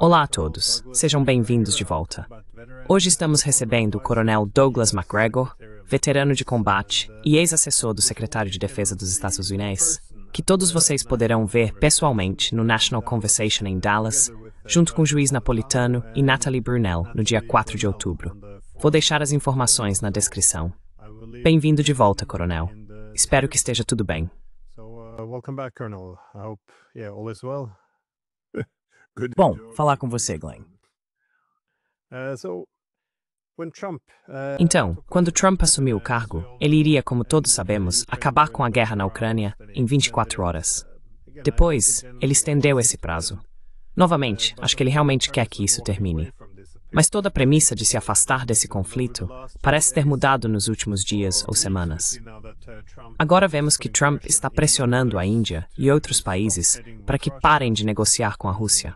Olá a todos, sejam bem-vindos de volta. Hoje estamos recebendo o Coronel Douglas Macgregor, veterano de combate e ex-assessor do secretário de Defesa dos Estados Unidos, que todos vocês poderão ver pessoalmente no National Conversation em Dallas, junto com o juiz napolitano e Natalie Brunell no dia 4 de outubro. Vou deixar as informações na descrição. Bem-vindo de volta, Coronel. Espero que esteja tudo bem. Welcome back, Colonel. I hope, all is well. Bom, falar com você, Glenn. Então, quando Trump assumiu o cargo, ele iria, como todos sabemos, acabar com a guerra na Ucrânia em 24 horas. Depois, ele estendeu esse prazo. Novamente, acho que ele realmente quer que isso termine. Mas toda a premissa de se afastar desse conflito parece ter mudado nos últimos dias ou semanas. Agora vemos que Trump está pressionando a Índia e outros países para que parem de negociar com a Rússia.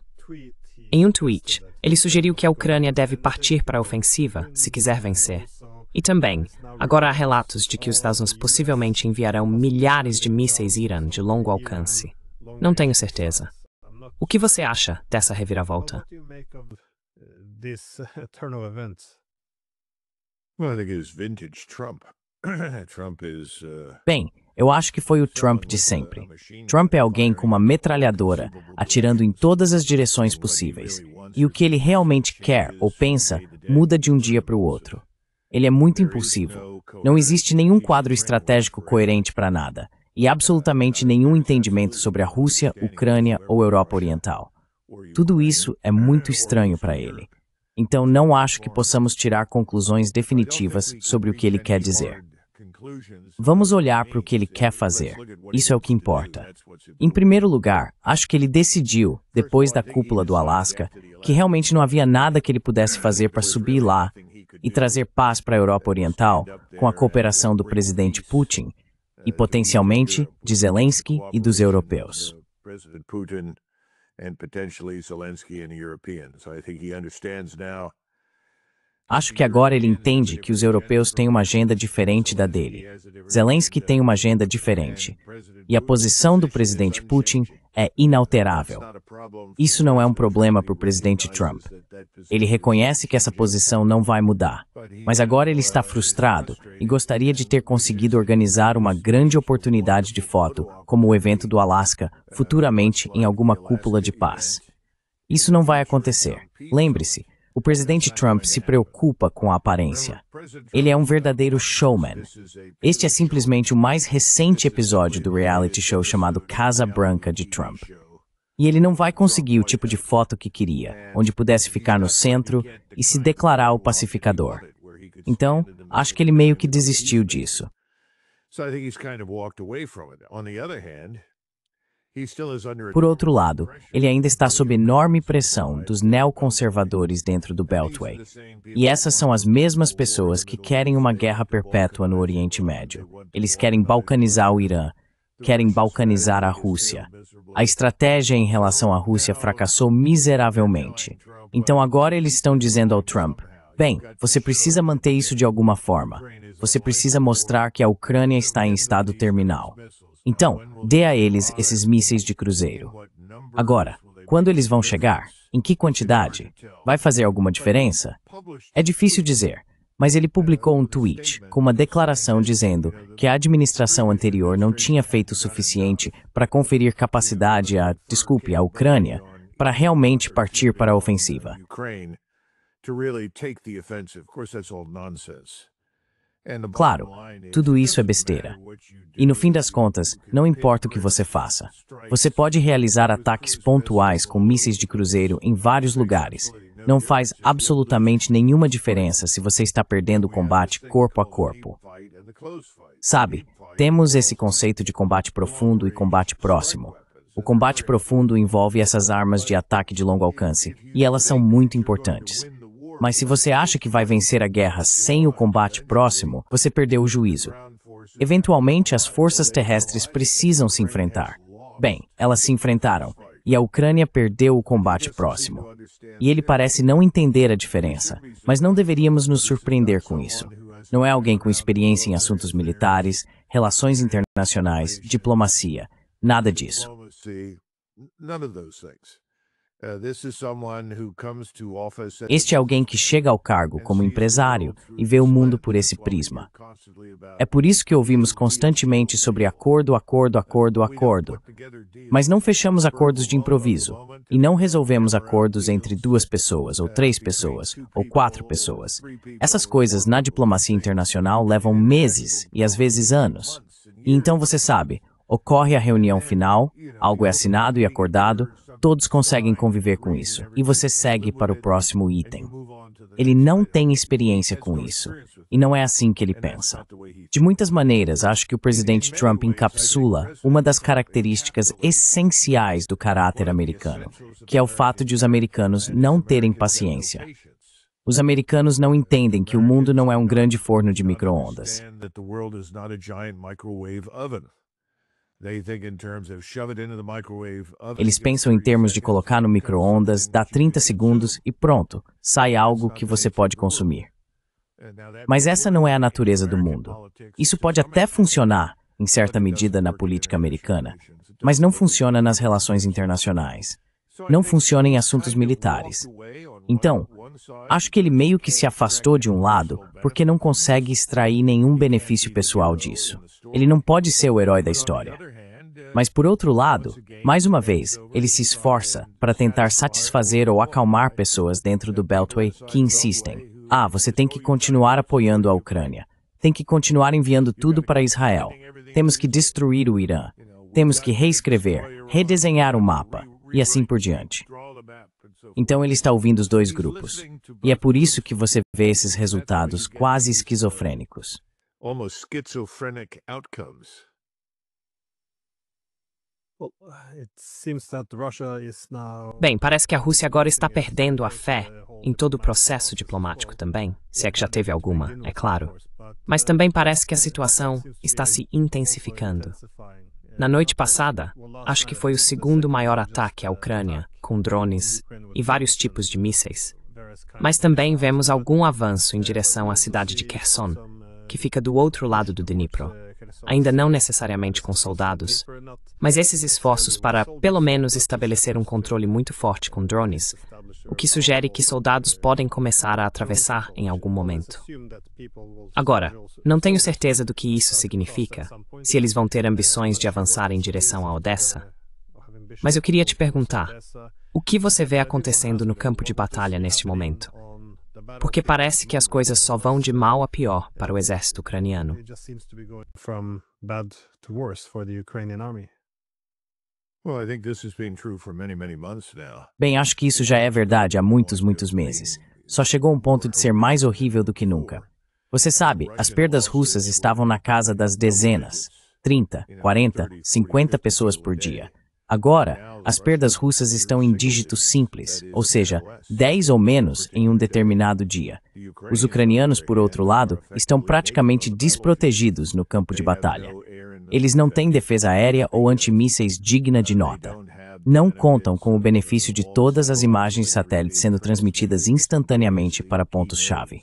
Em um tweet, ele sugeriu que a Ucrânia deve partir para a ofensiva se quiser vencer. E também, agora há relatos de que os Estados Unidos possivelmente enviarão milhares de mísseis Irã de longo alcance. Não tenho certeza. O que você acha dessa reviravolta? This turn of events. Well, I think it is vintage Trump. Trump is. Bem, eu acho que foi o Trump de sempre. Trump é alguém com uma metralhadora, atirando em todas as direções possíveis. E o que ele realmente quer ou pensa muda de um dia para o outro. Ele é muito impulsivo. Não existe nenhum quadro estratégico coerente para nada. E absolutamente nenhum entendimento sobre a Rússia, Ucrânia ou Europa Oriental. Tudo isso é muito estranho para ele. Então não acho que possamos tirar conclusões definitivas sobre o que ele quer dizer. Vamos olhar para o que ele quer fazer. Isso é o que importa. Em primeiro lugar, acho que ele decidiu, depois da cúpula do Alasca, que realmente não havia nada que ele pudesse fazer para subir lá e trazer paz para a Europa Oriental com a cooperação do presidente Putin e potencialmente de Zelensky e dos europeus. And potentially Zelensky and the Europeans. So I think he understands now. Acho que agora ele entende que os europeus têm uma agenda diferente da dele. Zelensky tem uma agenda diferente. E a posição do presidente Putin é inalterável. Isso não é um problema para o presidente Trump. Ele reconhece que essa posição não vai mudar. Mas agora ele está frustrado e gostaria de ter conseguido organizar uma grande oportunidade de foto, como o evento do Alasca, futuramente em alguma cúpula de paz. Isso não vai acontecer. Lembre-se, o presidente Trump se preocupa com a aparência. Ele é um verdadeiro showman. Este é simplesmente o mais recente episódio do reality show chamado Casa Branca de Trump. E ele não vai conseguir o tipo de foto que queria, onde pudesse ficar no centro e se declarar o pacificador. Então, acho que ele meio que desistiu disso. Por outro lado, ele ainda está sob enorme pressão dos neoconservadores dentro do Beltway. E essas são as mesmas pessoas que querem uma guerra perpétua no Oriente Médio. Eles querem balcanizar o Irã, querem balcanizar a Rússia. A estratégia em relação à Rússia fracassou miseravelmente. Então agora eles estão dizendo ao Trump, bem, você precisa manter isso de alguma forma. Você precisa mostrar que a Ucrânia está em estado terminal. Então, dê a eles esses mísseis de cruzeiro. Agora, quando eles vão chegar? Em que quantidade? Vai fazer alguma diferença? É difícil dizer, mas ele publicou um tweet com uma declaração dizendo que a administração anterior não tinha feito o suficiente para conferir capacidade à Ucrânia, para realmente partir para a ofensiva. Claro, tudo isso é besteira. E no fim das contas, não importa o que você faça. Você pode realizar ataques pontuais com mísseis de cruzeiro em vários lugares. Não faz absolutamente nenhuma diferença se você está perdendo o combate corpo a corpo. Sabe, temos esse conceito de combate profundo e combate próximo. O combate profundo envolve essas armas de ataque de longo alcance, e elas são muito importantes. Mas se você acha que vai vencer a guerra sem o combate próximo, você perdeu o juízo. Eventualmente, as forças terrestres precisam se enfrentar. Bem, elas se enfrentaram, e a Ucrânia perdeu o combate próximo. E ele parece não entender a diferença, mas não deveríamos nos surpreender com isso. Não é alguém com experiência em assuntos militares, relações internacionais, diplomacia, nada disso. None of those things. This is someone who comes to office. Este é alguém que chega ao cargo como empresário e vê o mundo por esse prisma. É por isso que ouvimos constantemente sobre acordo, acordo, acordo, acordo. Mas não fechamos acordos de improviso e não resolvemos acordos entre 2 pessoas, ou 3 pessoas, ou 4 pessoas. Essas coisas na diplomacia internacional levam meses e às vezes anos. E então você sabe, ocorre a reunião final, algo é assinado e acordado, todos conseguem conviver com isso, e você segue para o próximo item. Ele não tem experiência com isso, e não é assim que ele pensa. De muitas maneiras, acho que o presidente Trump encapsula uma das características essenciais do caráter americano, que é o fato de os americanos não terem paciência. Os americanos não entendem que o mundo não é um grande forno de micro-ondas. Eles pensam em termos de colocar no micro-ondas, dá 30 segundos e pronto, sai algo que você pode consumir. Mas essa não é a natureza do mundo. Isso pode até funcionar, em certa medida, na política americana, mas não funciona nas relações internacionais. Não funciona em assuntos militares. Então, acho que ele meio que se afastou de um lado porque não consegue extrair nenhum benefício pessoal disso. Ele não pode ser o herói da história. Mas, por outro lado, mais uma vez, ele se esforça para tentar satisfazer ou acalmar pessoas dentro do Beltway que insistem. Você tem que continuar apoiando a Ucrânia. Tem que continuar enviando tudo para Israel. Temos que destruir o Irã. Temos que reescrever, redesenhar o mapa, e assim por diante. Então ele está ouvindo os 2 grupos. E é por isso que você vê esses resultados quase esquizofrênicos. Bem, parece que a Rússia agora está perdendo a fé em todo o processo diplomático também, se é que já teve alguma, é claro. Mas também parece que a situação está se intensificando. Na noite passada, acho que foi o 2º maior ataque à Ucrânia, com drones e vários tipos de mísseis. Mas também vemos algum avanço em direção à cidade de Kherson, que fica do outro lado do Dnipro. Ainda não necessariamente com soldados, mas esses esforços para, pelo menos, estabelecer um controle muito forte com drones, o que sugere que soldados podem começar a atravessar em algum momento. Agora, não tenho certeza do que isso significa, se eles vão ter ambições de avançar em direção a Odessa. Mas eu queria te perguntar, o que você vê acontecendo no campo de batalha neste momento? Porque parece que as coisas só vão de mal a pior para o exército ucraniano. Bem, acho que isso já é verdade há muitos meses. Só chegou um ponto de ser mais horrível do que nunca. Você sabe, as perdas russas estavam na casa das dezenas, 30, 40, 50 pessoas por dia. Agora, as perdas russas estão em dígitos simples, ou seja, 10 ou menos em um determinado dia. Os ucranianos, por outro lado, estão praticamente desprotegidos no campo de batalha. Eles não têm defesa aérea ou antimísseis digna de nota. Não contam com o benefício de todas as imagens de satélite sendo transmitidas instantaneamente para pontos-chave.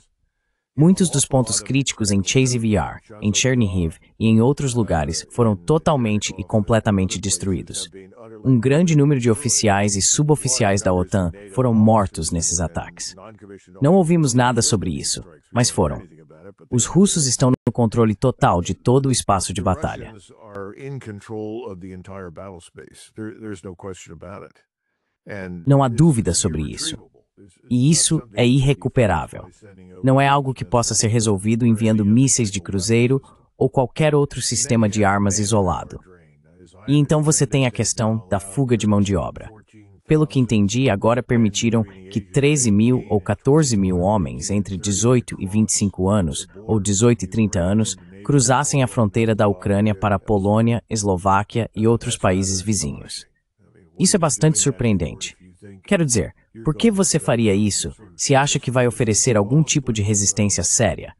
Muitos dos pontos críticos em Chasiv Yar, em Chernihiv e em outros lugares foram totalmente e completamente destruídos. Um grande número de oficiais e suboficiais da OTAN foram mortos nesses ataques. Não ouvimos nada sobre isso, mas foram. Os russos estão no controle total de todo o espaço de batalha. Não há dúvida sobre isso. E isso é irrecuperável. Não é algo que possa ser resolvido enviando mísseis de cruzeiro ou qualquer outro sistema de armas isolado. E então você tem a questão da fuga de mão de obra. Pelo que entendi, agora permitiram que 13 mil ou 14 mil homens entre 18 e 25 anos, ou 18 e 30 anos, cruzassem a fronteira da Ucrânia para a Polônia, Eslováquia e outros países vizinhos. Isso é bastante surpreendente. Quero dizer, por que você faria isso se acha que vai oferecer algum tipo de resistência séria?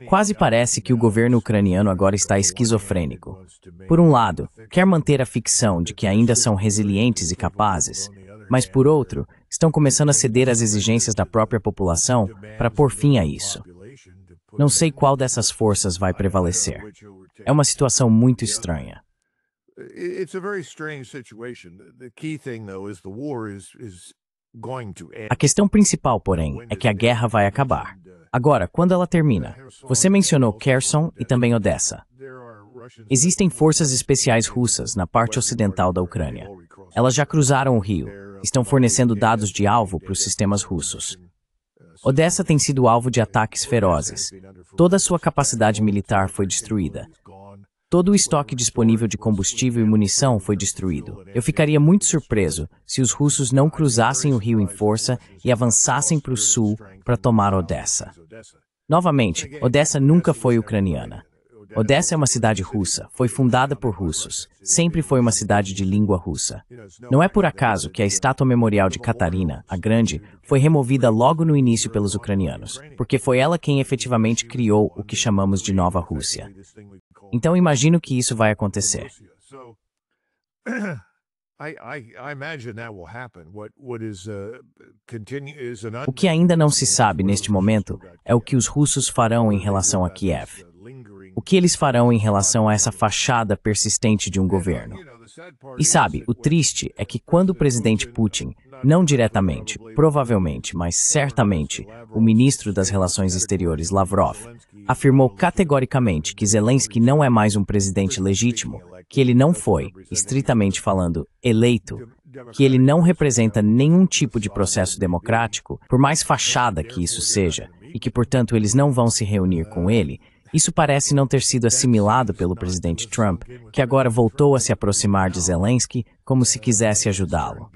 Quase parece que o governo ucraniano agora está esquizofrênico. Por um lado, quer manter a ficção de que ainda são resilientes e capazes, mas por outro, estão começando a ceder às exigências da própria população para pôr fim a isso. Não sei qual dessas forças vai prevalecer. É uma situação muito estranha. It's a very strange situation. The key thing, though, is the war is going to end. A questão principal, porém, é que a guerra vai acabar. Agora, quando ela termina? Você mencionou Kherson e também Odessa. Existem forças especiais russas na parte ocidental da Ucrânia. Elas já cruzaram o rio, estão fornecendo dados de alvo para os sistemas russos. Odessa tem sido alvo de ataques ferozes. Toda a sua capacidade militar foi destruída. Todo o estoque disponível de combustível e munição foi destruído. Eu ficaria muito surpreso se os russos não cruzassem o rio em força e avançassem para o sul para tomar Odessa. Novamente, Odessa nunca foi ucraniana. Odessa é uma cidade russa, foi fundada por russos, sempre foi uma cidade de língua russa. Não é por acaso que a estátua memorial de Catarina, a Grande, foi removida logo no início pelos ucranianos, porque foi ela quem efetivamente criou o que chamamos de Nova Rússia. Então imagino que isso vai acontecer. O que ainda não se sabe neste momento é o que os russos farão em relação a Kiev. O que eles farão em relação a essa fachada persistente de um governo. E sabe, o triste é que quando o presidente Putin, não diretamente, provavelmente, mas certamente, o ministro das Relações Exteriores, Lavrov, afirmou categoricamente que Zelensky não é mais um presidente legítimo, que ele não foi, estritamente falando, eleito, que ele não representa nenhum tipo de processo democrático, por mais fachada que isso seja, e que, portanto, eles não vão se reunir com ele. Isso parece não ter sido assimilado pelo presidente Trump, que agora voltou a se aproximar de Zelensky como se quisesse ajudá-lo.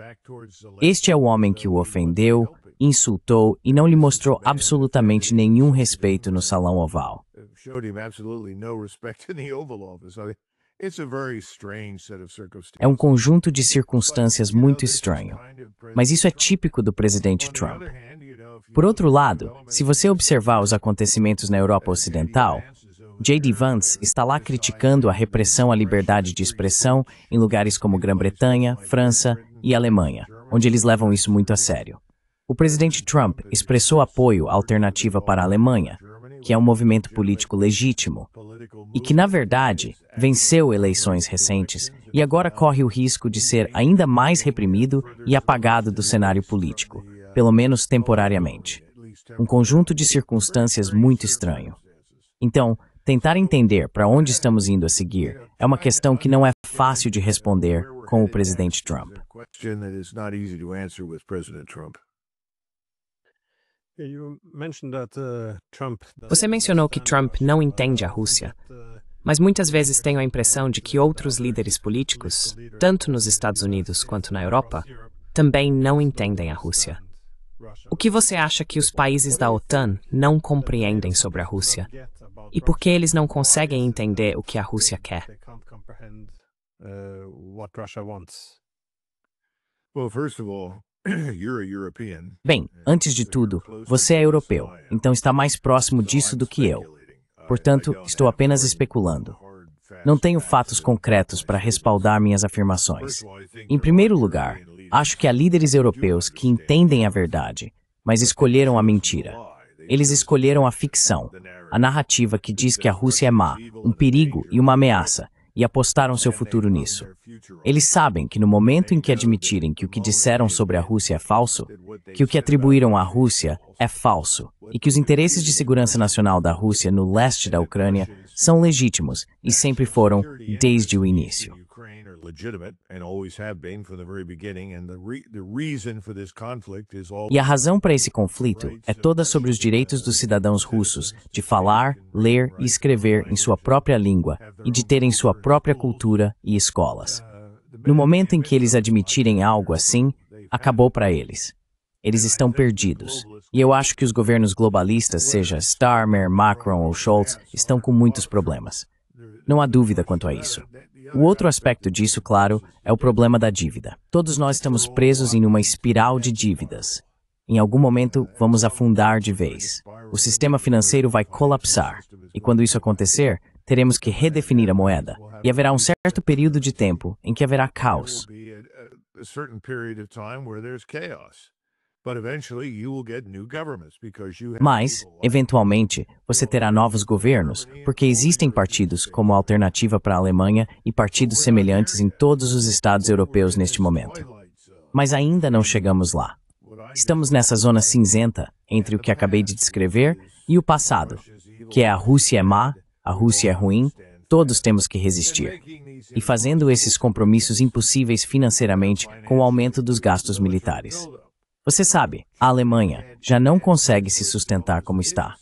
Este é o homem que o ofendeu, insultou e não lhe mostrou absolutamente nenhum respeito no Salão Oval. É um conjunto de circunstâncias muito estranho, mas isso é típico do presidente Trump. Por outro lado, se você observar os acontecimentos na Europa Ocidental, J.D. Vance está lá criticando a repressão à liberdade de expressão em lugares como Grã-Bretanha, França e Alemanha, onde eles levam isso muito a sério. O presidente Trump expressou apoio à Alternativa para a Alemanha, que é um movimento político legítimo, e que, na verdade, venceu eleições recentes e agora corre o risco de ser ainda mais reprimido e apagado do cenário político, pelo menos temporariamente. Um conjunto de circunstâncias muito estranho. Então, tentar entender para onde estamos indo a seguir é uma questão que não é fácil de responder com o presidente Trump. Você mencionou que Trump não entende a Rússia, mas muitas vezes tenho a impressão de que outros líderes políticos, tanto nos Estados Unidos quanto na Europa, também não entendem a Rússia. O que você acha que os países da OTAN não compreendem sobre a Rússia? E por que eles não conseguem entender o que a Rússia quer? Bem, antes de tudo, você é europeu, então está mais próximo disso do que eu. Portanto, estou apenas especulando. Não tenho fatos concretos para respaldar minhas afirmações. Em primeiro lugar, acho que há líderes europeus que entendem a verdade, mas escolheram a mentira. Eles escolheram a ficção, a narrativa que diz que a Rússia é má, um perigo e uma ameaça, e apostaram seu futuro nisso. Eles sabem que no momento em que admitirem que o que disseram sobre a Rússia é falso, que o que atribuíram à Rússia é falso, e que os interesses de segurança nacional da Rússia no leste da Ucrânia são legítimos e sempre foram desde o início. E a razão para esse conflito é toda sobre os direitos dos cidadãos russos de falar, ler e escrever em sua própria língua e de terem sua própria cultura e escolas. No momento em que eles admitirem algo assim, acabou para eles. Eles estão perdidos. E eu acho que os governos globalistas, seja Starmer, Macron ou Scholz, estão com muitos problemas. Não há dúvida quanto a isso. O outro aspecto disso, claro, é o problema da dívida. Todos nós estamos presos em uma espiral de dívidas. Em algum momento, vamos afundar de vez. O sistema financeiro vai colapsar. E quando isso acontecer, teremos que redefinir a moeda. E haverá um certo período de tempo em que haverá caos. Mas, eventualmente, você terá novos governos, porque existem partidos como a Alternativa para a Alemanha e partidos semelhantes em todos os estados europeus neste momento. Mas ainda não chegamos lá. Estamos nessa zona cinzenta entre o que acabei de descrever e o passado, que é a Rússia é má, a Rússia é ruim, todos temos que resistir. E fazendo esses compromissos impossíveis financeiramente com o aumento dos gastos militares. Você sabe, a Alemanha já não consegue se sustentar como está.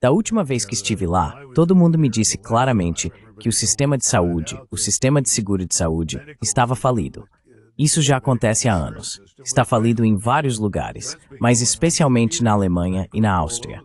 Da última vez que estive lá, todo mundo me disse claramente que o sistema de saúde, o sistema de seguro de saúde, estava falido. Isso já acontece há anos. Está falido em vários lugares, mas especialmente na Alemanha e na Áustria.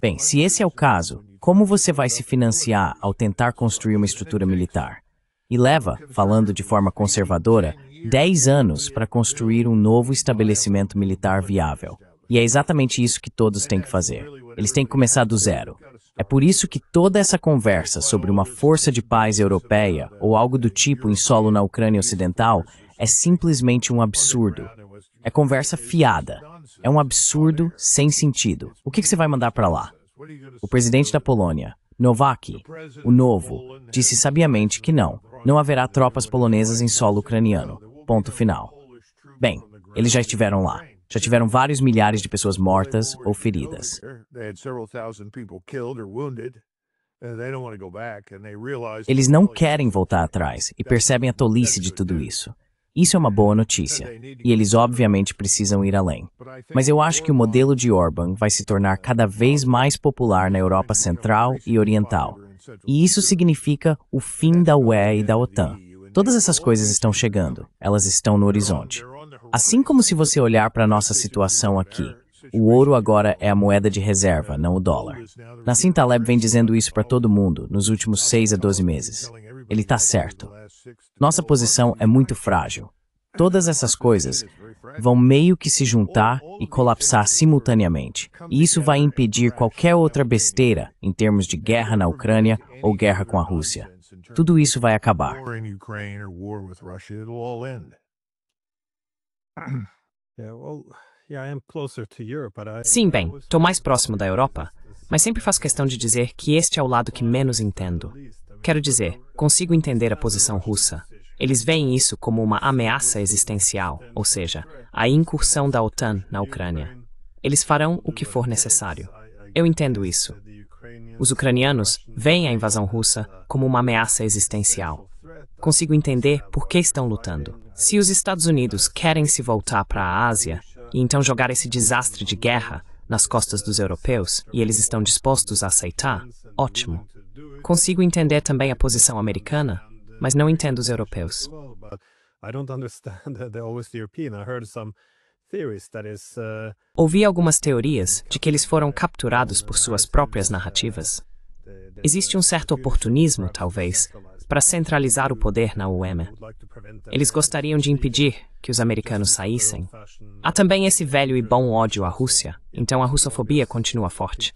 Bem, se esse é o caso, como você vai se financiar ao tentar construir uma estrutura militar? E leva, falando de forma conservadora, 10 anos para construir um novo estabelecimento militar viável. E é exatamente isso que todos têm que fazer. Eles têm que começar do zero. É por isso que toda essa conversa sobre uma força de paz europeia ou algo do tipo em solo na Ucrânia Ocidental é simplesmente um absurdo. É conversa fiada. É um absurdo sem sentido. O que você vai mandar para lá? O presidente da Polônia, Nowacki, o novo, disse sabiamente que não haverá tropas polonesas em solo ucraniano. Ponto final. Bem, eles já estiveram lá. Já tiveram vários milhares de pessoas mortas ou feridas. Eles não querem voltar atrás e percebem a tolice de tudo isso. Isso é uma boa notícia, e eles obviamente precisam ir além. Mas eu acho que o modelo de Orbán vai se tornar cada vez mais popular na Europa Central e Oriental. E isso significa o fim da UE e da OTAN. Todas essas coisas estão chegando, elas estão no horizonte. Assim como se você olhar para a nossa situação aqui, o ouro agora é a moeda de reserva, não o dólar. Nassim Taleb vem dizendo isso para todo mundo nos últimos 6 a 12 meses. Ele está certo. Nossa posição é muito frágil. Todas essas coisas vão meio que se juntar e colapsar simultaneamente. E isso vai impedir qualquer outra besteira em termos de guerra na Ucrânia ou guerra com a Rússia. Tudo isso vai acabar. Sim, bem, estou mais próximo da Europa, mas sempre faço questão de dizer que este é o lado que menos entendo. Quero dizer, consigo entender a posição russa. Eles veem isso como uma ameaça existencial, ou seja, a incursão da OTAN na Ucrânia. Eles farão o que for necessário. Eu entendo isso. Os ucranianos veem a invasão russa como uma ameaça existencial. Consigo entender por que estão lutando. Se os Estados Unidos querem se voltar para a Ásia e então jogar esse desastre de guerra nas costas dos europeus e eles estão dispostos a aceitar, ótimo. Consigo entender também a posição americana, mas não entendo os europeus. Ouvi algumas teorias de que eles foram capturados por suas próprias narrativas. Existe um certo oportunismo, talvez, para centralizar o poder na UEM. Eles gostariam de impedir que os americanos saíssem. Há também esse velho e bom ódio à Rússia, então a russofobia continua forte.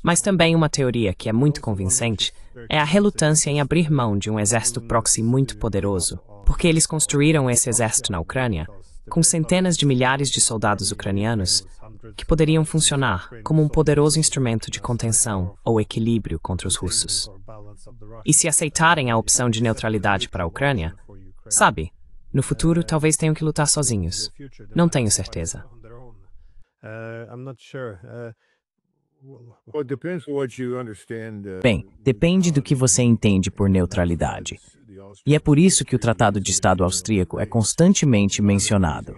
Mas também uma teoria que é muito convincente é a relutância em abrir mão de um exército proxy muito poderoso, porque eles construíram esse exército na Ucrânia com centenas de milhares de soldados ucranianos que poderiam funcionar como um poderoso instrumento de contenção ou equilíbrio contra os russos. E se aceitarem a opção de neutralidade para a Ucrânia, sabe, no futuro talvez tenham que lutar sozinhos. Não tenho certeza. Bem, depende do que você entende por neutralidade. E é por isso que o Tratado de Estado Austríaco é constantemente mencionado.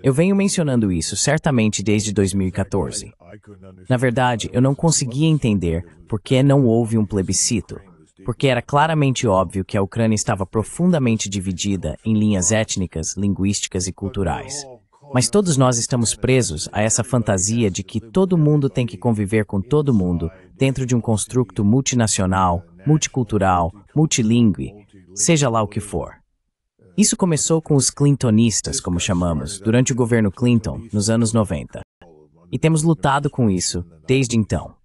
Eu venho mencionando isso certamente desde 2014. Na verdade, eu não conseguia entender por que não houve um plebiscito, porque era claramente óbvio que a Ucrânia estava profundamente dividida em linhas étnicas, linguísticas e culturais. Mas todos nós estamos presos a essa fantasia de que todo mundo tem que conviver com todo mundo dentro de um construto multinacional, multicultural, multilingüe, seja lá o que for. Isso começou com os clintonistas, como chamamos, durante o governo Clinton, nos anos 90. E temos lutado com isso desde então.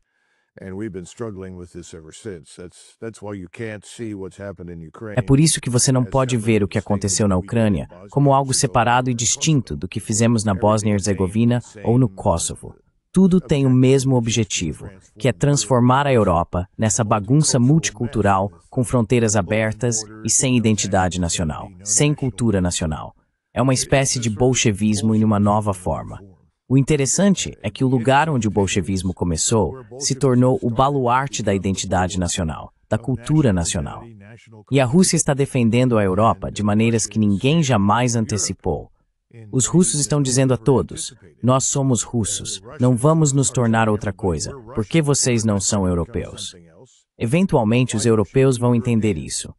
É por isso que você não pode ver o que aconteceu na Ucrânia como algo separado e distinto do que fizemos na Bósnia e Herzegovina ou no Kosovo. Tudo tem o mesmo objetivo, que é transformar a Europa nessa bagunça multicultural, com fronteiras abertas e sem identidade nacional, sem cultura nacional. É uma espécie de bolchevismo em uma nova forma. O interessante é que o lugar onde o bolchevismo começou se tornou o baluarte da identidade nacional, da cultura nacional. E a Rússia está defendendo a Europa de maneiras que ninguém jamais antecipou. Os russos estão dizendo a todos, nós somos russos, não vamos nos tornar outra coisa, porque vocês não são europeus. Eventualmente os europeus vão entender isso.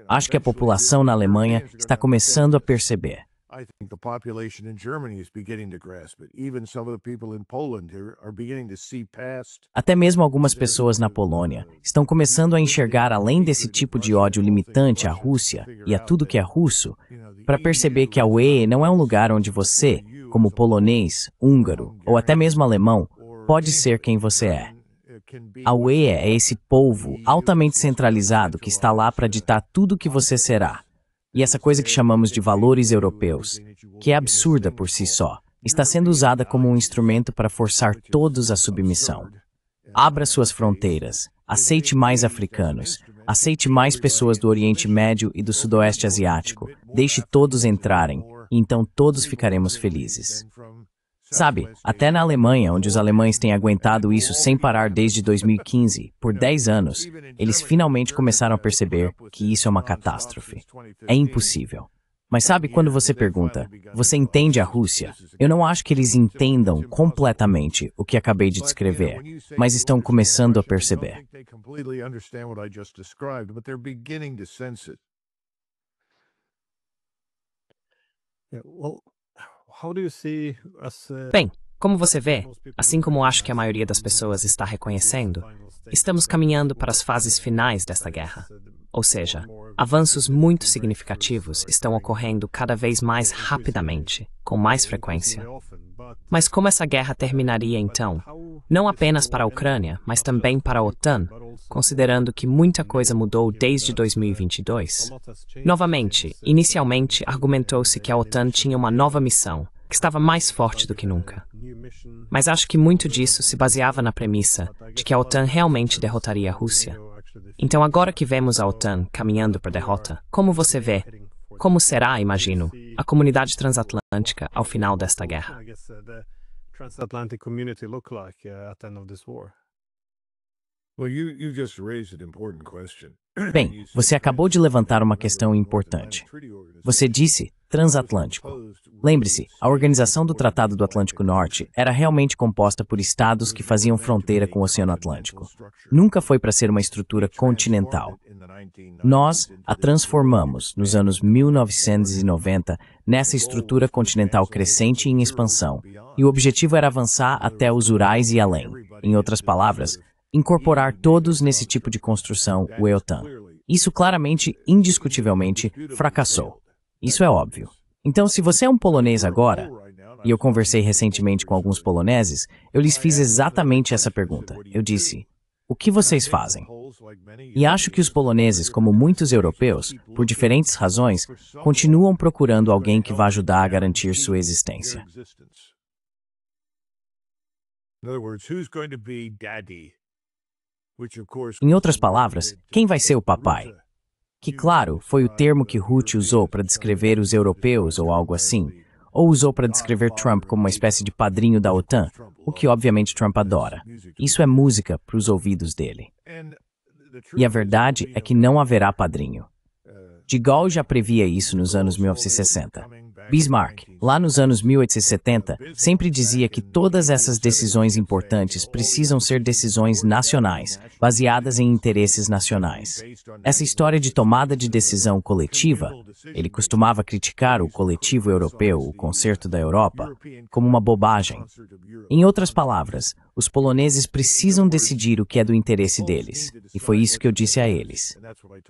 Acho que a população na Alemanha está começando a perceber. I think the population in Germany is beginning to grasp it. Even some of the people in Poland are beginning to see past. Até mesmo algumas pessoas na Polônia estão começando a enxergar além desse tipo de ódio limitante à Rússia e a tudo que é russo, para perceber que a UE não é um lugar onde você, como polonês, húngaro ou até mesmo alemão, pode ser quem você é. A UE é esse povo altamente centralizado que está lá para ditar tudo o que você será. E essa coisa que chamamos de valores europeus, que é absurda por si só, está sendo usada como um instrumento para forçar todos à submissão. Abra suas fronteiras, aceite mais africanos, aceite mais pessoas do Oriente Médio e do Sudoeste Asiático, deixe todos entrarem, e então todos ficaremos felizes. Sabe, até na Alemanha, onde os alemães têm aguentado isso sem parar desde 2015, por 10 anos, eles finalmente começaram a perceber que isso é uma catástrofe. É impossível. Mas sabe, quando você pergunta, você entende a Rússia? Eu não acho que eles entendam completamente o que acabei de descrever, mas estão começando a perceber. Bem, como você vê, assim como acho que a maioria das pessoas está reconhecendo, estamos caminhando para as fases finais desta guerra. Ou seja, avanços muito significativos estão ocorrendo cada vez mais rapidamente, com mais frequência. Mas como essa guerra terminaria então? Não apenas para a Ucrânia, mas também para a OTAN, considerando que muita coisa mudou desde 2022. Novamente, inicialmente argumentou-se que a OTAN tinha uma nova missão, que estava mais forte do que nunca. Mas acho que muito disso se baseava na premissa de que a OTAN realmente derrotaria a Rússia. Então agora que vemos a OTAN caminhando para a derrota, como você vê? Como será, imagino, a comunidade transatlântica ao final desta guerra? Bem, você acabou de levantar uma questão importante. Você disse transatlântico. Lembre-se, a organização do Tratado do Atlântico Norte era realmente composta por estados que faziam fronteira com o Oceano Atlântico. Nunca foi para ser uma estrutura continental. Nós a transformamos, nos anos 1990, nessa estrutura continental crescente e em expansão, e o objetivo era avançar até os Urais e além. Em outras palavras, incorporar todos nesse tipo de construção, o OTAN. Isso claramente, indiscutivelmente, fracassou. Isso é óbvio. Então, se você é um polonês agora, e eu conversei recentemente com alguns poloneses, eu lhes fiz exatamente essa pergunta. Eu disse, o que vocês fazem? E acho que os poloneses, como muitos europeus, por diferentes razões, continuam procurando alguém que vá ajudar a garantir sua existência. Em outras palavras, quem vai ser o papai? Que, claro, foi o termo que Rutte usou para descrever os europeus ou algo assim, ou usou para descrever Trump como uma espécie de padrinho da OTAN, o que obviamente Trump adora. Isso é música para os ouvidos dele. E a verdade é que não haverá padrinho. De Gaulle já previa isso nos anos 1960. Bismarck, lá nos anos 1870, sempre dizia que todas essas decisões importantes precisam ser decisões nacionais, baseadas em interesses nacionais. Essa história de tomada de decisão coletiva, ele costumava criticar o coletivo europeu, o concerto da Europa, como uma bobagem. Em outras palavras, os poloneses precisam decidir o que é do interesse deles, e foi isso que eu disse a eles.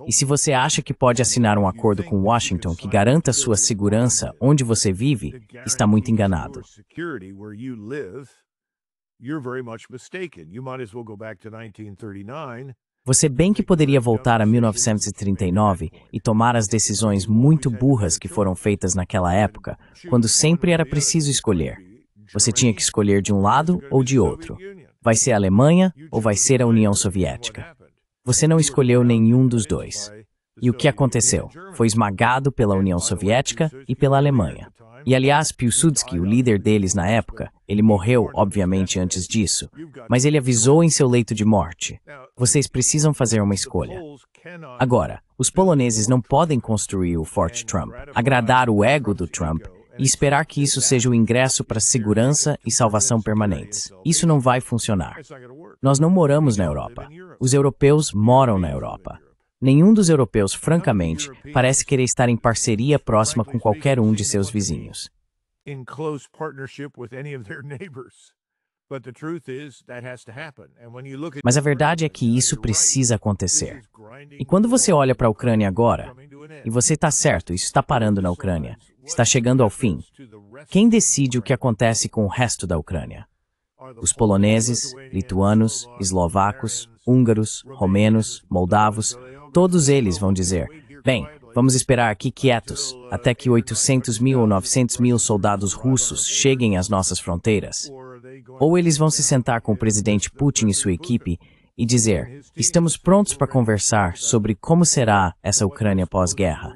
E se você acha que pode assinar um acordo com Washington que garanta sua segurança onde você vive, está muito enganado. you're very much mistaken. You might as well go back to 1939. Você bem que poderia voltar a 1939 e tomar as decisões muito burras que foram feitas naquela época, quando sempre era preciso escolher. Você tinha que escolher de um lado ou de outro. Vai ser a Alemanha ou vai ser a União Soviética? Você não escolheu nenhum dos dois. E o que aconteceu? Foi esmagado pela União Soviética e pela Alemanha. E aliás, Piłsudski, o líder deles na época, ele morreu, obviamente, antes disso, mas ele avisou em seu leito de morte: vocês precisam fazer uma escolha. Agora, os poloneses não podem construir o Forte Trump, agradar o ego do Trump e esperar que isso seja o ingresso para segurança e salvação permanentes. Isso não vai funcionar. Nós não moramos na Europa. Os europeus moram na Europa. Nenhum dos europeus, francamente, parece querer estar em parceria próxima com qualquer um de seus vizinhos. Mas a verdade é que isso precisa acontecer. E quando você olha para a Ucrânia agora, e você está certo, isso está parando na Ucrânia, está chegando ao fim, quem decide o que acontece com o resto da Ucrânia? Os poloneses, lituanos, eslovacos, húngaros, romenos, moldavos, todos eles vão dizer: bem, vamos esperar aqui quietos até que 800 mil ou 900 mil soldados russos cheguem às nossas fronteiras. Ou eles vão se sentar com o presidente Putin e sua equipe e dizer: estamos prontos para conversar sobre como será essa Ucrânia pós-guerra.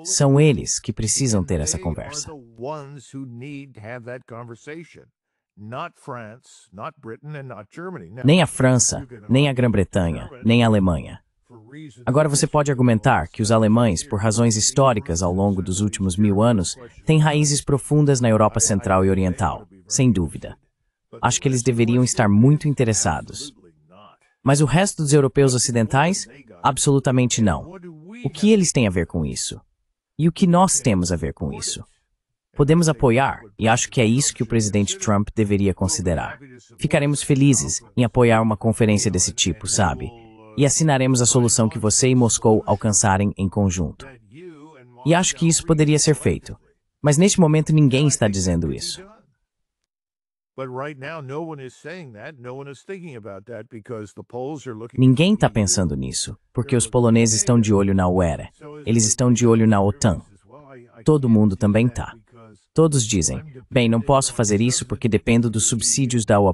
São eles que precisam ter essa conversa. Nem a França, nem a Grã-Bretanha, nem a Alemanha. Agora você pode argumentar que os alemães, por razões históricas ao longo dos últimos 1000 anos, têm raízes profundas na Europa Central e Oriental, sem dúvida. Acho que eles deveriam estar muito interessados. Mas o resto dos europeus ocidentais? Absolutamente não. O que eles têm a ver com isso? E o que nós temos a ver com isso? Podemos apoiar, e acho que é isso que o presidente Trump deveria considerar. Ficaremos felizes em apoiar uma conferência desse tipo, sabe? E assinaremos a solução que você e Moscou alcançarem em conjunto. E acho que isso poderia ser feito. Mas neste momento ninguém está dizendo isso. Ninguém está pensando nisso, porque os poloneses estão de olho na UE. Eles estão de olho na OTAN. Todo mundo também está. Todos dizem: bem, não posso fazer isso porque dependo dos subsídios da UE,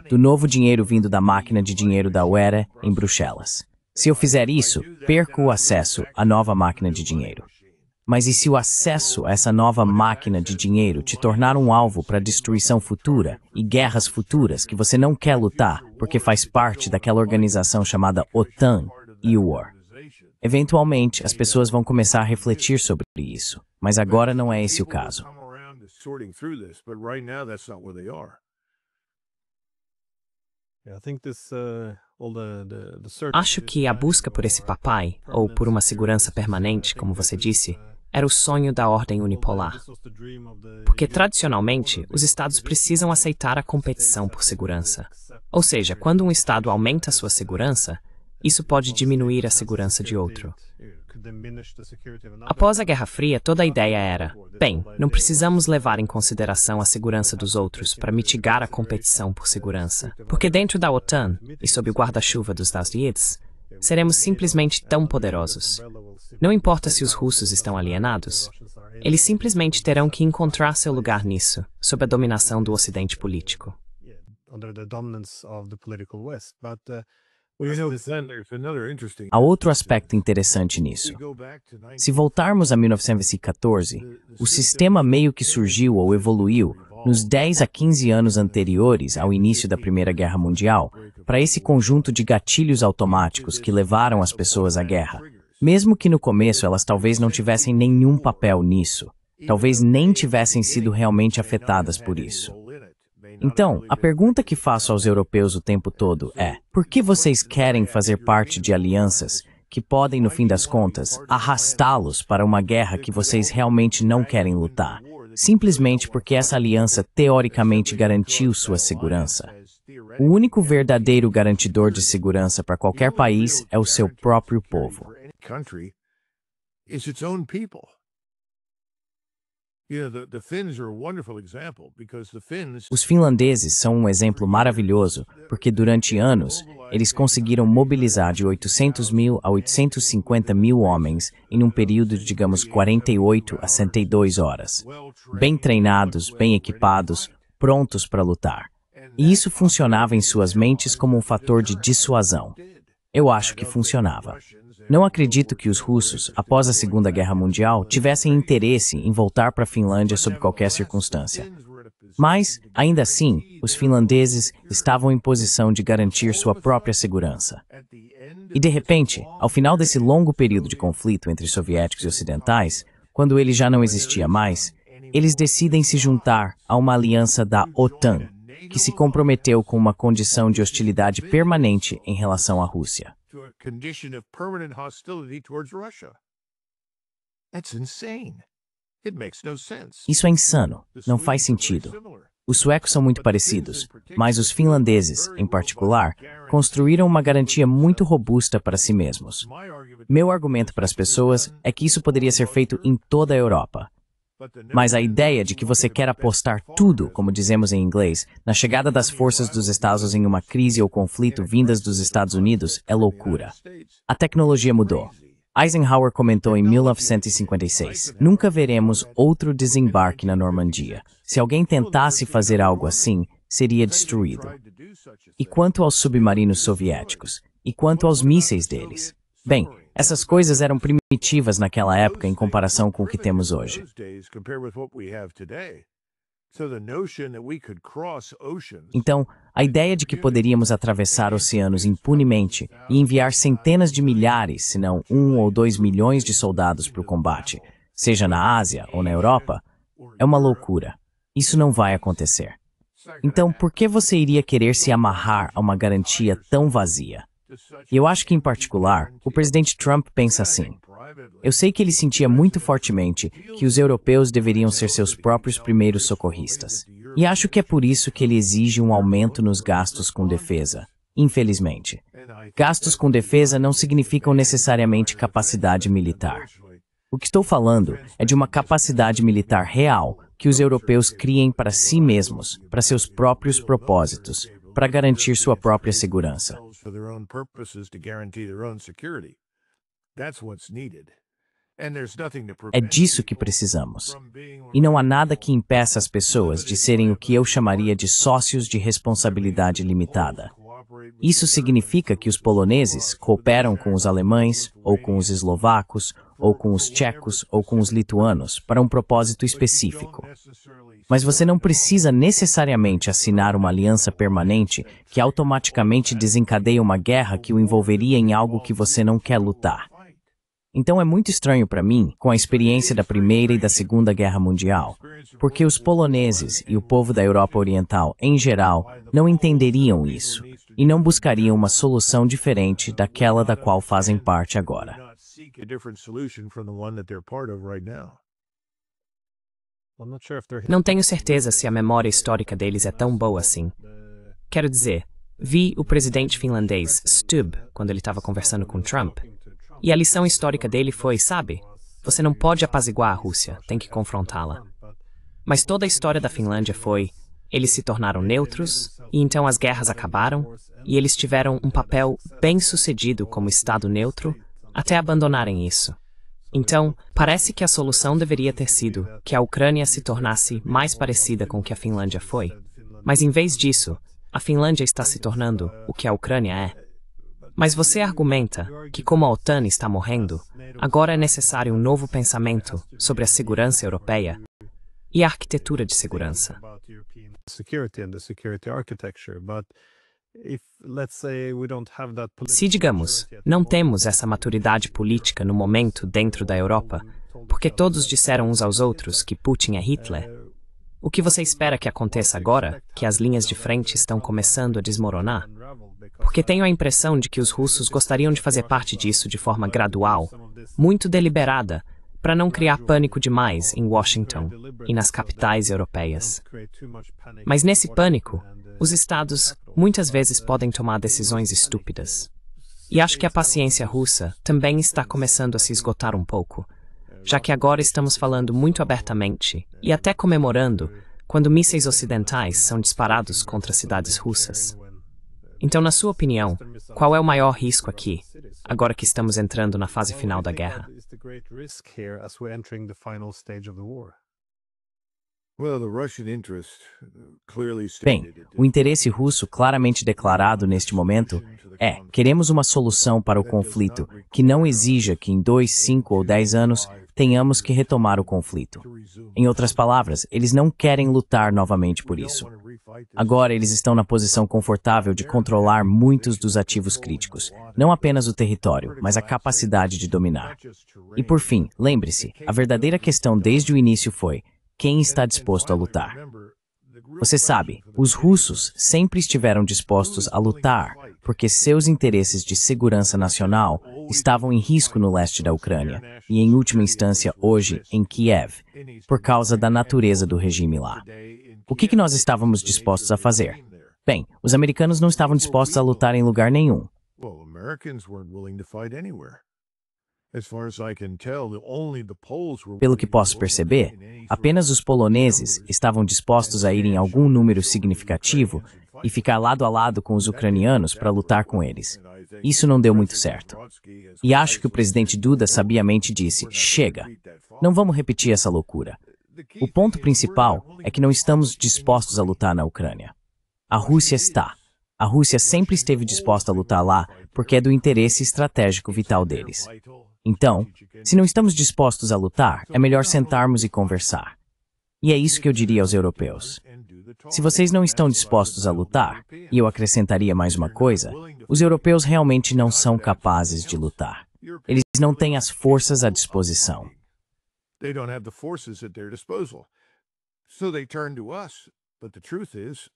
do novo dinheiro vindo da máquina de dinheiro da UE em Bruxelas. Se eu fizer isso, perco o acesso à nova máquina de dinheiro. Mas e se o acesso a essa nova máquina de dinheiro te tornar um alvo para destruição futura e guerras futuras que você não quer lutar porque faz parte daquela organização chamada OTAN e UR? Eventualmente, as pessoas vão começar a refletir sobre isso, mas agora não é esse o caso. Acho que a busca por esse papai, ou por uma segurança permanente, como você disse, era o sonho da ordem unipolar. Porque, tradicionalmente, os estados precisam aceitar a competição por segurança. Ou seja, quando um estado aumenta sua segurança, isso pode diminuir a segurança de outro. Após a Guerra Fria, toda a ideia era: bem, não precisamos levar em consideração a segurança dos outros para mitigar a competição por segurança. Porque dentro da OTAN, e sob o guarda-chuva dos Estados Unidos, seremos simplesmente tão poderosos. Não importa se os russos estão alienados, eles simplesmente terão que encontrar seu lugar nisso, sob a dominação do Ocidente político. Há outro aspecto interessante nisso. Se voltarmos a 1914, o sistema meio que surgiu ou evoluiu nos 10 a 15 anos anteriores ao início da Primeira Guerra Mundial para esse conjunto de gatilhos automáticos que levaram as pessoas à guerra. Mesmo que no começo elas talvez não tivessem nenhum papel nisso, talvez nem tivessem sido realmente afetadas por isso. Então, a pergunta que faço aos europeus o tempo todo é: por que vocês querem fazer parte de alianças que podem, no fim das contas, arrastá-los para uma guerra que vocês realmente não querem lutar, simplesmente porque essa aliança teoricamente garantiu sua segurança? O único verdadeiro garantidor de segurança para qualquer país é o seu próprio povo. Os finlandeses são um exemplo maravilhoso, porque durante anos eles conseguiram mobilizar de 800 mil a 850 mil homens em um período de, digamos, 48 a 72 horas. Bem treinados, bem equipados, prontos para lutar. E isso funcionava em suas mentes como um fator de dissuasão. Eu acho que funcionava. Não acredito que os russos, após a Segunda Guerra Mundial, tivessem interesse em voltar para a Finlândia sob qualquer circunstância. Mas, ainda assim, os finlandeses estavam em posição de garantir sua própria segurança. E de repente, ao final desse longo período de conflito entre soviéticos e ocidentais, quando ele já não existia mais, eles decidem se juntar a uma aliança da OTAN, que se comprometeu com uma condição de hostilidade permanente em relação à Rússia. Isso é insano, não faz sentido. Os suecos são muito parecidos, mas os finlandeses, em particular, construíram uma garantia muito robusta para si mesmos. Meu argumento para as pessoas é que isso poderia ser feito em toda a Europa. Mas a ideia de que você quer apostar tudo, como dizemos em inglês, na chegada das forças dos Estados em uma crise ou conflito vindas dos Estados Unidos é loucura. A tecnologia mudou. Eisenhower comentou em 1956, nunca veremos outro desembarque na Normandia. Se alguém tentasse fazer algo assim, seria destruído. E quanto aos submarinos soviéticos? E quanto aos mísseis deles? Bem, essas coisas eram primitivas naquela época em comparação com o que temos hoje. Então, a ideia de que poderíamos atravessar oceanos impunemente e enviar centenas de milhares, se não 1 ou 2 milhões de soldados para o combate, seja na Ásia ou na Europa, é uma loucura. Isso não vai acontecer. Então, por que você iria querer se amarrar a uma garantia tão vazia? E eu acho que, em particular, o presidente Trump pensa assim. Eu sei que ele sentia muito fortemente que os europeus deveriam ser seus próprios primeiros socorristas. E acho que é por isso que ele exige um aumento nos gastos com defesa. Infelizmente. Gastos com defesa não significam necessariamente capacidade militar. O que estou falando é de uma capacidade militar real que os europeus criem para si mesmos, para seus próprios propósitos, para garantir sua própria segurança. É disso que precisamos. E não há nada que impeça as pessoas de serem o que eu chamaria de sócios de responsabilidade limitada. Isso significa que os poloneses cooperam com os alemães, ou com os eslovacos, ou com os tchecos, ou com os lituanos, para um propósito específico. Mas você não precisa necessariamente assinar uma aliança permanente que automaticamente desencadeia uma guerra que o envolveria em algo que você não quer lutar. Então é muito estranho para mim, com a experiência da Primeira e da Segunda Guerra Mundial, porque os poloneses e o povo da Europa Oriental, em geral, não entenderiam isso e não buscariam uma solução diferente daquela da qual fazem parte agora. Não tenho certeza se a memória histórica deles é tão boa assim. Quero dizer, vi o presidente finlandês Stubb quando ele estava conversando com Trump. E a lição histórica dele foi, sabe, você não pode apaziguar a Rússia, tem que confrontá-la. Mas toda a história da Finlândia foi, eles se tornaram neutros, e então as guerras acabaram, e eles tiveram um papel bem-sucedido como Estado neutro, até abandonarem isso. Então, parece que a solução deveria ter sido que a Ucrânia se tornasse mais parecida com o que a Finlândia foi. Mas em vez disso, a Finlândia está se tornando o que a Ucrânia é. Mas você argumenta que, como a OTAN está morrendo, agora é necessário um novo pensamento sobre a segurança europeia e a arquitetura de segurança. Se, digamos, não temos essa maturidade política no momento dentro da Europa, porque todos disseram uns aos outros que Putin é Hitler, o que você espera que aconteça agora, que as linhas de frente estão começando a desmoronar? Porque tenho a impressão de que os russos gostariam de fazer parte disso de forma gradual, muito deliberada, para não criar pânico demais em Washington e nas capitais europeias. Mas nesse pânico, os estados muitas vezes podem tomar decisões estúpidas. E acho que a paciência russa também está começando a se esgotar um pouco, já que agora estamos falando muito abertamente e até comemorando quando mísseis ocidentais são disparados contra cidades russas. Então, na sua opinião, qual é o maior risco aqui, agora que estamos entrando na fase final da guerra? Bem, o interesse russo claramente declarado neste momento é: queremos uma solução para o conflito que não exija que em 2, 5 ou 10 anos tenhamos que retomar o conflito. Em outras palavras, eles não querem lutar novamente por isso. Agora eles estão na posição confortável de controlar muitos dos ativos críticos, não apenas o território, mas a capacidade de dominar. E por fim, lembre-se, a verdadeira questão desde o início foi: quem está disposto a lutar? Você sabe, os russos sempre estiveram dispostos a lutar porque seus interesses de segurança nacional estavam em risco no leste da Ucrânia e, em última instância, hoje, em Kiev, por causa da natureza do regime lá. O que nós estávamos dispostos a fazer? Bem, os americanos não estavam dispostos a lutar em lugar nenhum. Pelo que posso perceber, apenas os poloneses estavam dispostos a ir em algum número significativo e ficar lado a lado com os ucranianos para lutar com eles. Isso não deu muito certo. E acho que o presidente Duda sabiamente disse: chega, não vamos repetir essa loucura. O ponto principal é que não estamos dispostos a lutar na Ucrânia. A Rússia está. A Rússia sempre esteve disposta a lutar lá porque é do interesse estratégico vital deles. Então, se não estamos dispostos a lutar, é melhor sentarmos e conversar. E é isso que eu diria aos europeus. Se vocês não estão dispostos a lutar, e eu acrescentaria mais uma coisa, os europeus realmente não são capazes de lutar. Eles não têm as forças à disposição.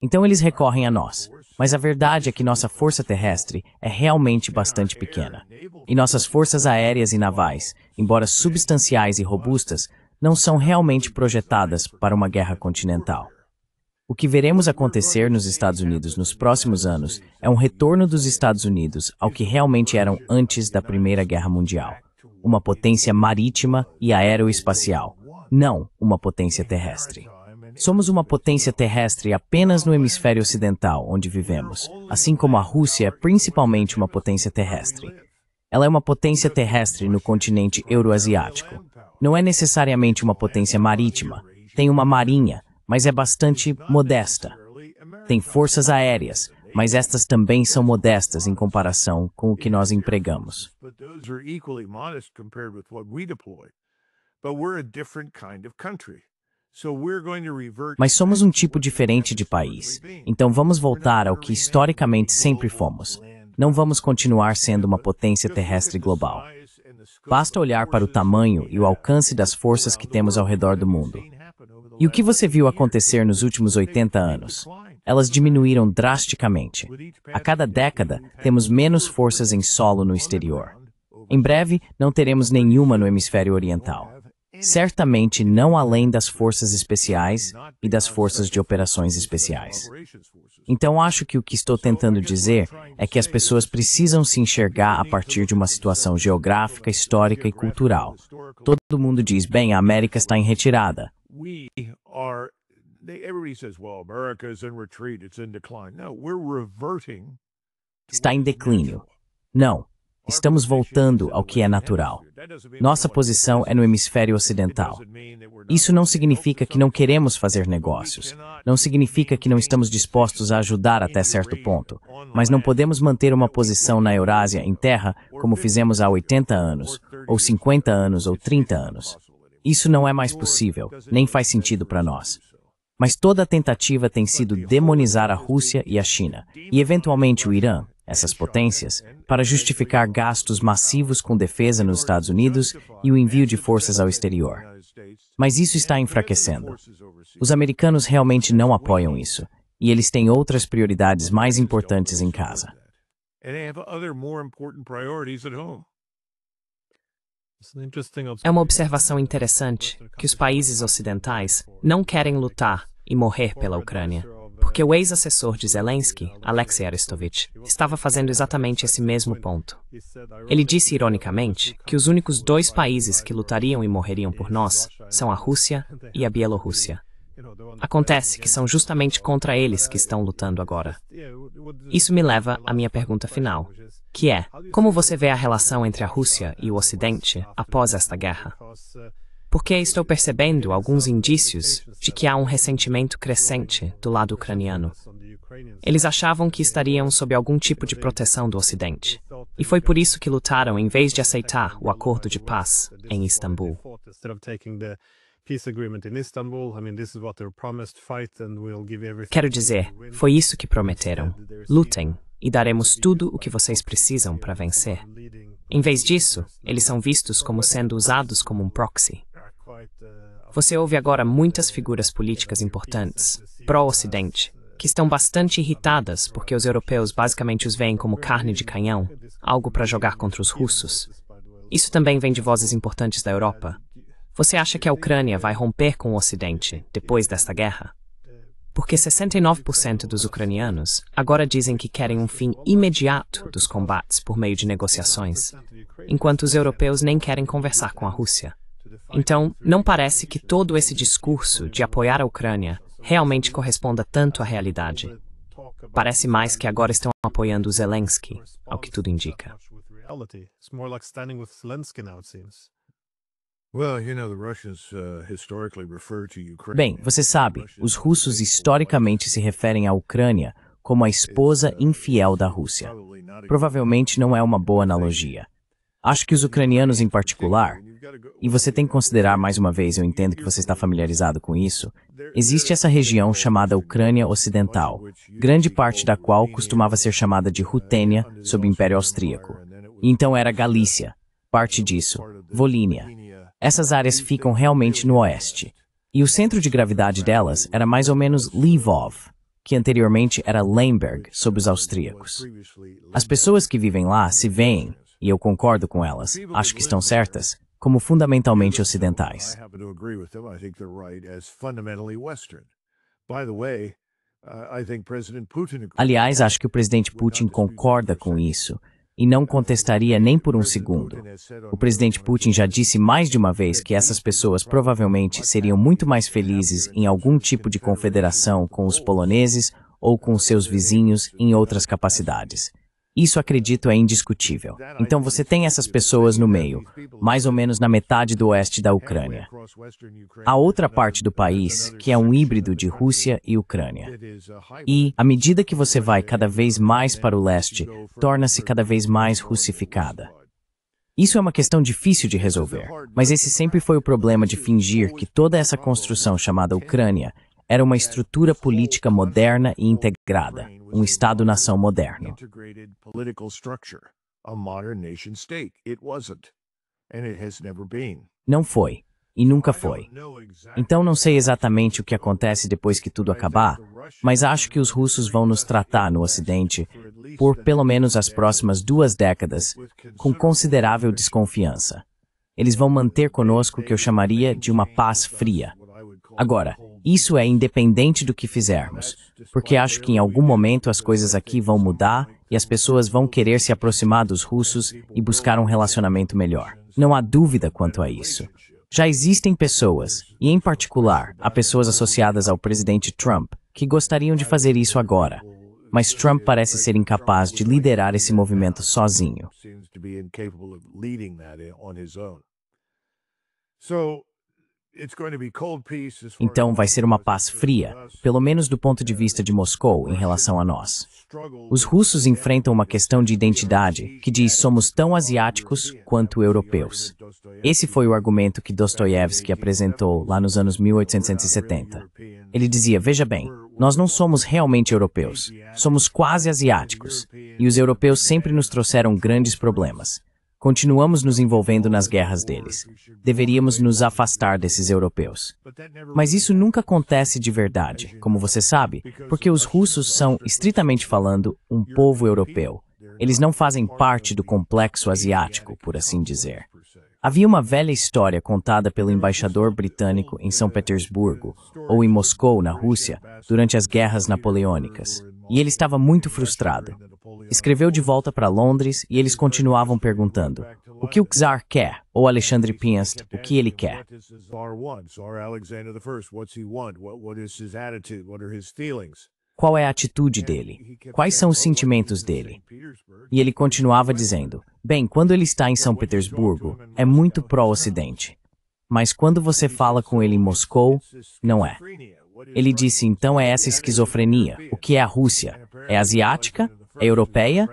Então eles recorrem a nós, mas a verdade é que nossa força terrestre é realmente bastante pequena. E nossas forças aéreas e navais, embora substanciais e robustas, não são realmente projetadas para uma guerra continental. O que veremos acontecer nos Estados Unidos nos próximos anos é um retorno dos Estados Unidos ao que realmente eram antes da Primeira Guerra Mundial, uma potência marítima e aeroespacial, não uma potência terrestre. Somos uma potência terrestre apenas no hemisfério ocidental, onde vivemos, assim como a Rússia é principalmente uma potência terrestre. Ela é uma potência terrestre no continente euroasiático. Não é necessariamente uma potência marítima, tem uma marinha, mas é bastante modesta. Tem forças aéreas, mas estas também são modestas em comparação com o que nós empregamos. Mas somos um tipo diferente de país, então vamos voltar ao que historicamente sempre fomos. Não vamos continuar sendo uma potência terrestre global. Basta olhar para o tamanho e o alcance das forças que temos ao redor do mundo. E o que você viu acontecer nos últimos 80 anos? Elas diminuíram drasticamente. A cada década, temos menos forças em solo no exterior. Em breve, não teremos nenhuma no hemisfério oriental. Certamente não além das forças especiais e das forças de operações especiais. Então acho que o que estou tentando dizer é que as pessoas precisam se enxergar a partir de uma situação geográfica, histórica e cultural. Todo mundo diz: bem, a América está em retirada. Está em declínio. Não. Estamos voltando ao que é natural. Nossa posição é no hemisfério ocidental. Isso não significa que não queremos fazer negócios. Não significa que não estamos dispostos a ajudar até certo ponto. Mas não podemos manter uma posição na Eurásia em terra como fizemos há 80 anos, ou 50 anos, ou 30 anos. Isso não é mais possível, nem faz sentido para nós. Mas toda a tentativa tem sido demonizar a Rússia e a China, e eventualmente o Irã, essas potências, para justificar gastos massivos com defesa nos Estados Unidos e o envio de forças ao exterior. Mas isso está enfraquecendo. Os americanos realmente não apoiam isso, e eles têm outras prioridades mais importantes em casa. É uma observação interessante que os países ocidentais não querem lutar e morrer pela Ucrânia, porque Porque o ex-assessor de Zelensky, Alexei Arestovich, estava fazendo exatamente esse mesmo ponto. Ele disse ironicamente que os únicos dois países que lutariam e morreriam por nós são a Rússia e a Bielorrússia. Acontece que são justamente contra eles que estão lutando agora. Isso me leva à minha pergunta final, que é: como você vê a relação entre a Rússia e o Ocidente após esta guerra? Porque estou percebendo alguns indícios de que há um ressentimento crescente do lado ucraniano. Eles achavam que estariam sob algum tipo de proteção do Ocidente, e foi por isso que lutaram em vez de aceitar o acordo de paz em Istambul. Quero dizer, foi isso que prometeram. Lutem, e daremos tudo o que vocês precisam para vencer. Em vez disso, eles são vistos como sendo usados como um proxy. Você ouve agora muitas figuras políticas importantes, pró-Ocidente, que estão bastante irritadas porque os europeus basicamente os veem como carne de canhão, algo para jogar contra os russos. Isso também vem de vozes importantes da Europa. Você acha que a Ucrânia vai romper com o Ocidente depois desta guerra? Porque 69% dos ucranianos agora dizem que querem um fim imediato dos combates por meio de negociações, enquanto os europeus nem querem conversar com a Rússia. Então, não parece que todo esse discurso de apoiar a Ucrânia realmente corresponda tanto à realidade. Parece mais que agora estão apoiando o Zelensky, ao que tudo indica. Bem, você sabe, os russos historicamente se referem à Ucrânia como a esposa infiel da Rússia. Provavelmente não é uma boa analogia. Acho que os ucranianos em particular, e você tem que considerar mais uma vez, eu entendo que você está familiarizado com isso, existe essa região chamada Ucrânia Ocidental, grande parte da qual costumava ser chamada de Rutênia sob o Império Austríaco. E então era Galícia, parte disso, Volínia. Essas áreas ficam realmente no oeste. E o centro de gravidade delas era mais ou menos Lvov, que anteriormente era Lemberg, sob os austríacos. As pessoas que vivem lá se veem, e eu concordo com elas, acho que estão certas, como fundamentalmente ocidentais. Aliás, acho que o presidente Putin concorda com isso, e não contestaria nem por um segundo. O presidente Putin já disse mais de uma vez que essas pessoas provavelmente seriam muito mais felizes em algum tipo de confederação com os poloneses ou com seus vizinhos em outras capacidades. Isso, acredito, é indiscutível. Então você tem essas pessoas no meio, mais ou menos na metade do oeste da Ucrânia. A outra parte do país, que é um híbrido de Rússia e Ucrânia. E, à medida que você vai cada vez mais para o leste, torna-se cada vez mais russificada. Isso é uma questão difícil de resolver, mas esse sempre foi o problema de fingir que toda essa construção chamada Ucrânia era uma estrutura política moderna e integrada, um Estado-nação moderno. Não foi, e nunca foi. Então não sei exatamente o que acontece depois que tudo acabar, mas acho que os russos vão nos tratar no Ocidente, por pelo menos as próximas 2 décadas, com considerável desconfiança. Eles vão manter conosco o que eu chamaria de uma paz fria. Agora, isso é independente do que fizermos, porque acho que em algum momento as coisas aqui vão mudar e as pessoas vão querer se aproximar dos russos e buscar um relacionamento melhor. Não há dúvida quanto a isso. Já existem pessoas, e em particular, há pessoas associadas ao presidente Trump, que gostariam de fazer isso agora, mas Trump parece ser incapaz de liderar esse movimento sozinho. Então vai ser uma paz fria, pelo menos do ponto de vista de Moscou em relação a nós. Os russos enfrentam uma questão de identidade que diz somos tão asiáticos quanto europeus. Esse foi o argumento que Dostoiévski apresentou lá nos anos 1870. Ele dizia, veja bem, nós não somos realmente europeus, somos quase asiáticos, e os europeus sempre nos trouxeram grandes problemas. Continuamos nos envolvendo nas guerras deles. Deveríamos nos afastar desses europeus. Mas isso nunca acontece de verdade, como você sabe, porque os russos são, estritamente falando, um povo europeu. Eles não fazem parte do complexo asiático, por assim dizer. Havia uma velha história contada pelo embaixador britânico em São Petersburgo, ou em Moscou, na Rússia, durante as guerras napoleônicas. E ele estava muito frustrado. Escreveu de volta para Londres e eles continuavam perguntando: o que o czar quer? Ou Alexandre Piast, o que ele quer? Qual é a atitude dele? Quais são os sentimentos dele? E ele continuava dizendo: bem, quando ele está em São Petersburgo, é muito pró-Ocidente. Mas quando você fala com ele em Moscou, não é. Ele disse: então é essa esquizofrenia. O que é a Rússia? É asiática? É europeia?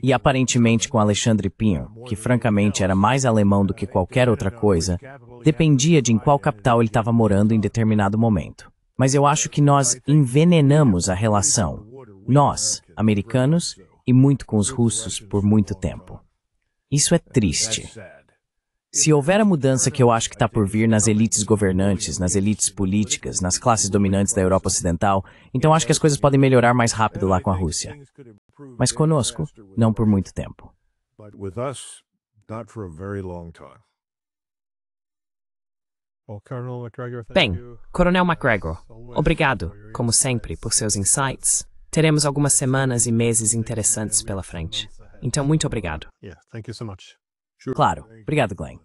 E aparentemente com Alexandre Pion, que francamente era mais alemão do que qualquer outra coisa, dependia de em qual capital ele estava morando em determinado momento. Mas eu acho que nós envenenamos a relação, nós, americanos, e muito com os russos por muito tempo. Isso é triste. Se houver a mudança que eu acho que está por vir nas elites governantes, nas elites políticas, nas classes dominantes da Europa Ocidental, então acho que as coisas podem melhorar mais rápido lá com a Rússia. Mas conosco, não por muito tempo. Bem, Coronel McGregor, obrigado, como sempre, por seus insights. Teremos algumas semanas e meses interessantes pela frente. Então, muito obrigado. Claro. Obrigado, Glenn.